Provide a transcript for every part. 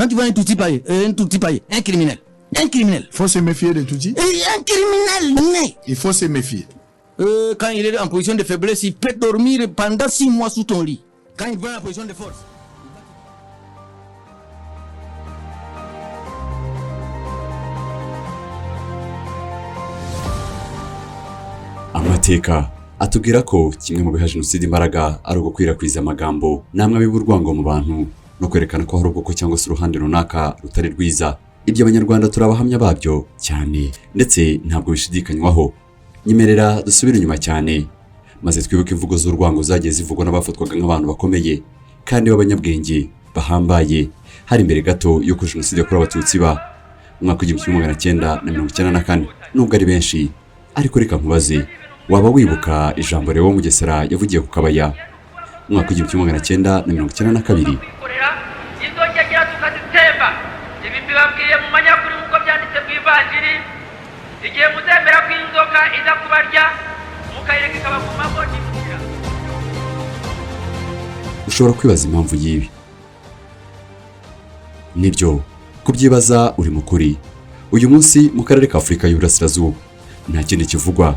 Quand tu vois un tout petit paille, un criminel. Un criminel. Il faut se méfier de Tutsi. Un criminel. Il faut se méfier. Quand il est en position de faiblesse, il peut dormir pendant 6 mois sous ton lit. Quand il va en position de force. Amateka atubwira ko kimwe mu biha Jenoside imbaraga ari ugukwirakwiza amagambo namwe Abiba urwango mu bantu no kwerekana ko hari ubwoko cyangwa se uruhande runaka rutari rwiza. Ibyo abanyarwanda turabahamya babyo cyane ndetse ntabwo bishidikanywaho. Nyemerera dusubire inyuma cyane maze twibuke imvugo z'urwango zagiye zivugwa n'abafatwaga nk'abantu bakomeye kandi b'abanyabwenge bahambaye hari imbere gato yo ku Jenoside yakorewe Abatutsi ba umwaka w'1994. Nubwo ari benshi ariko reka nkubaze, waba wibuka ijambo Lewo Mugesera yavugiye ku Kabaya umwaka w'1992? Ibi mbibabwiye mu manyakuri nk'uko byanditse mu Ivanjiri, igihe muzemera ko inzoka iza kubarya mukayireka ikabagumamo ntimugira. Ushobora kwibaza impamvu y'ibi. Nibyo kubyibaza uri mukuri. Uyu munsi mu karere ka Afurika y'Uburasirazuba nta kindi kivugwa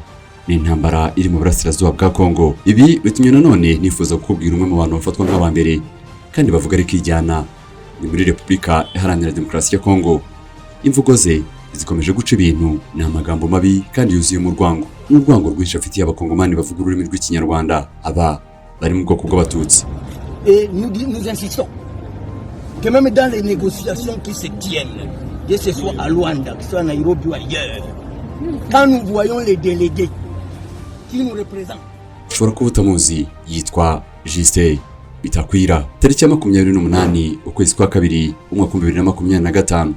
ni intambara iri mu burasirazuba bwa Kongo. Ibi bitumye nanone nifuza kukubwira umwe mu bantu bafatwa nk'abambere kandi bavuga ari kijyana ni muri Repubulika Iharanira Demokarasi ya Kongo. Imvugo ze zikomeje guca ibintu ni amagambo mabi kandi yuzuye mu rwango n'urwango rwinshi afitiye abakongomani bavuga ururimi rw'Ikinyarwanda aba bari mu bwoko bw'Abatutsi. Et nous insistons que même dans les négociations qui se tiennent, que ce soit à Luanda, que ce soit à Nairobi ou ailleurs, quand nous voyons les délégués qui nous représentent. Ushobora kuba utamuzi, yitwa Justin Bitakwira. Tariki ya 28 ukwezi kwa kabiri umwaka wa 2025,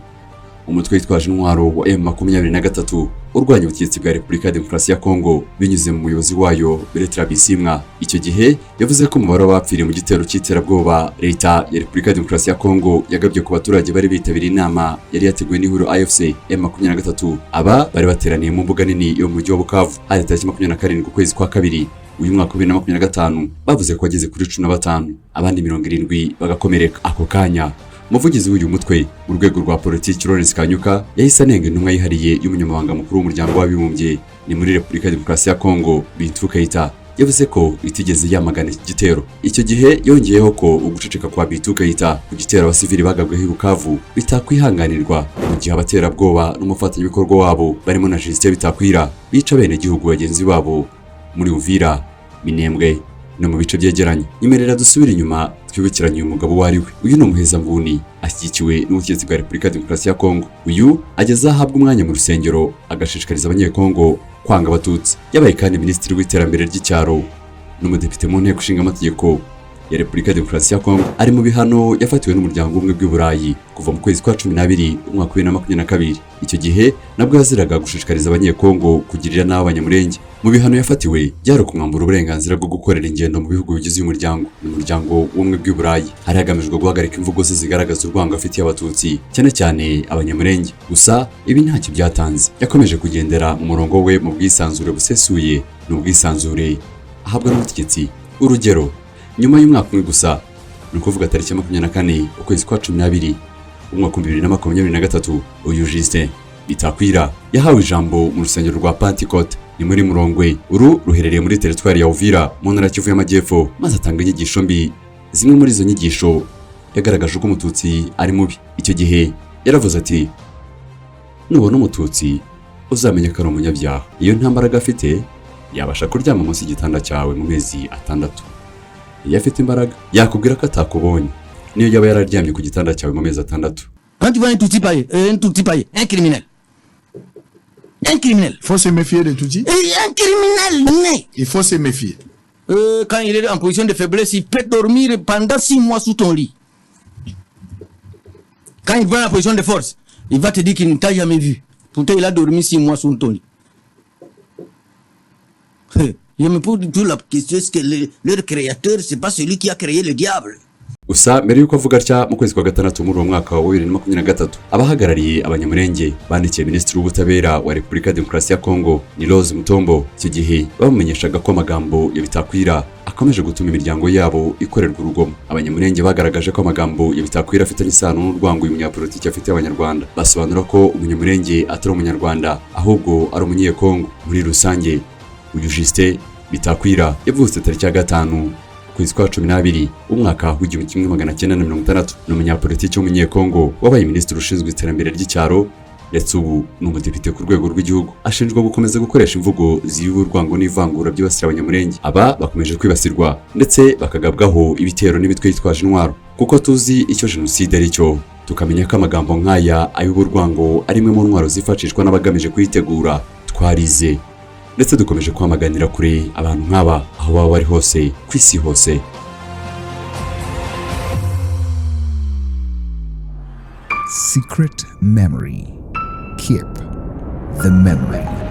umutwe witwaje ntwaro wa M23 urwanya ubutegetsi bwa Repubulika ya Demokarasi ya Kongo binyuze mu muyobozi wayo Bisimwa. Icyo gihe yavuze ko umubare w'abapfiriye mu gitero cy'iterabwoba leta ya Repubulika ya Demokarasi ya Kongo yagabye ku baturage bari bitabiriye inama yari yateguwe n'ihuriro AFC M23. Aba bari bateraniye mu mbuga nini yo mu mujyi wa Bukavu ari tariki 27 ukwezi kwa kabiri uyu mwaka wa 2025. Bavuze ko ageze kuri 15 abandi 70 bagakomereka. Ako kanya umuvugizi w'uyu mutwe mu rwego rwa politiki Lawrence Kanyuka yahise anenga intumwa yihariye y'umunyamabanga mukuru w'umuryango w'abibumbye ni muri Repubulika ya Demokarasi ya Kongo Bitakwira. Yavuze ko itigeze yamagana iki gitero. Icyo gihe yongeyeho ko uguceceka kwa Bitakwira ku gitero abasivili bagabweho i Bukavu bitakwihanganirwa mu gihe abaterabwoba n'umufatanyabikorwa wabo barimo na Justin Bitakwira bica bene gihugu bagenzi babo muri Uvira, Minembwe no mu bice byegeranye. Nyemerera dusubire inyuma twibukiranye uyu mugabo wari we. Uyu ni umuhezanguni ashyigikiwe n'ubutegetsi bwa Repubulika ya Demokarasi ya Kongo. Uyu ageze ahabwa umwanya mu rusengero agashishikariza abanyekongo kwanga Abatutsi. Yabaye kandi minisitiri w'iterambere ry'icyaro n'umudepite mu nteko ishinga amategeko ya Repubulika ya Demokarasi ya Kongo. Ari mu bihano yafatiwe n'umuryango umwe bw'i Burayi kuva mu kwezi kwa 12 umwaka wa 2022. Icyo gihe nabwo yaziraga gushishikariza abanyekongo kugirira nabi abanyamurenge. Mu bihano yafatiwe byari kumwambura uburenganzira bwo gukorera ingendo mu bihugu bigize umuryango n'umuryango umwe bw'i Burayi. Hari hagamijwe guhagarika imvugo ze zigaragaza urwango afitiye Abatutsi cyane cyane abanyamurenge. Gusa ibi ntacyo byatanze. Yakomeje kugendera mu murongo we mu bwisanzure busesuye n'ubwisanzure ahabwa n'ubutegetsi. Urugero, nyuma y'umwaka umwe gusa ni ukuvuga tariki 24 ukwezi kwa 12 umwaka wa 2023, uyu Justin Bitakwira yahawe ijambo mu rusengero rwa Pentecote ni muri Murongwe. Uru ruherereye muri teritwari ya Uvira mu ntara ya Kivu y'Amajyepfo, maze atanga inyigisho mbi. Zimwe muri izo nyigisho yagaragaje ko Umututsi ari mubi. Icyo gihe yaravuze ati, nubona Umututsi uzamenye ko ari umunyabyaha. Iyo nta mbaraga afite yabasha kuryama munsi y'igitanda cyawe mu mezi 6. Iyo afite imbaraga yakubwira ko atakubonye niyo yaba yararyamye ku gitanda cyawe mu mezi 6. Quand tu vois un tout paille, un criminel. Un criminel. Il faut se méfier de Tutsi. Un criminel. Il faut se méfier. Quand il est en position de faiblesse, il peut dormir pendant 6 mois sous ton lit. Quand il va en position de force, il va te dire qu'il ne t'a jamais vu. Pourtant, il a dormi 6 mois sous ton lit. Je me pose toujours la question, est-ce que leur créateur, c'est pas celui qui a créé le diable? Gusa mbere yuko avuga atya mu kwezi kwa gatandatu muri uwo mwaka wa 2023 abahagarariye abanyamurenge bandikiye Minisitiri w'Ubutabera wa Repubulika ya Demokarasi ya Kongo ni Rose Mutombo icyo gihe bamumenyeshaga ko amagambo ya Bitakwira akomeje gutuma imiryango yabo ikorerwa urugomo. Abanyamurenge bagaragaje ko amagambo ya Bitakwira afitanye isano n'urwango uyu munyapolitiki afite abanyarwanda. Basobanura ko umunyamurenge atari umunyarwanda ahubwo ari umunyekongo. Muri rusange uyu Justin Bitakwira yavutse tariki ya 5 kwezi kwa 12 umwaka w'1960 n'umunyapolitiki w'umunyekongo wabaye minisitiri ushinzwe iterambere ry'icyaro ndetse ubu n'umudepite ku rwego rw'igihugu. Ashinjwa gukomeza gukoresha imvugo z'urwango n'ivangura byibasira abanyamurenge. Aba bakomeje kwibasirwa ndetse bakagabwaho ibitero n'imitwe yitwaje intwaro. Kuko tuzi icyo Jenoside ari cyo, tukamenya ko amagambo nk'aya Abiba urwango ari imwe mu ntwaro zifashishwa n'abagamije kuyitegura, twarize ndetse dukomeje kwamaganira kure abantu nk'aba aho baba bari hose ku isi hose. Secret memory. Keep the memory.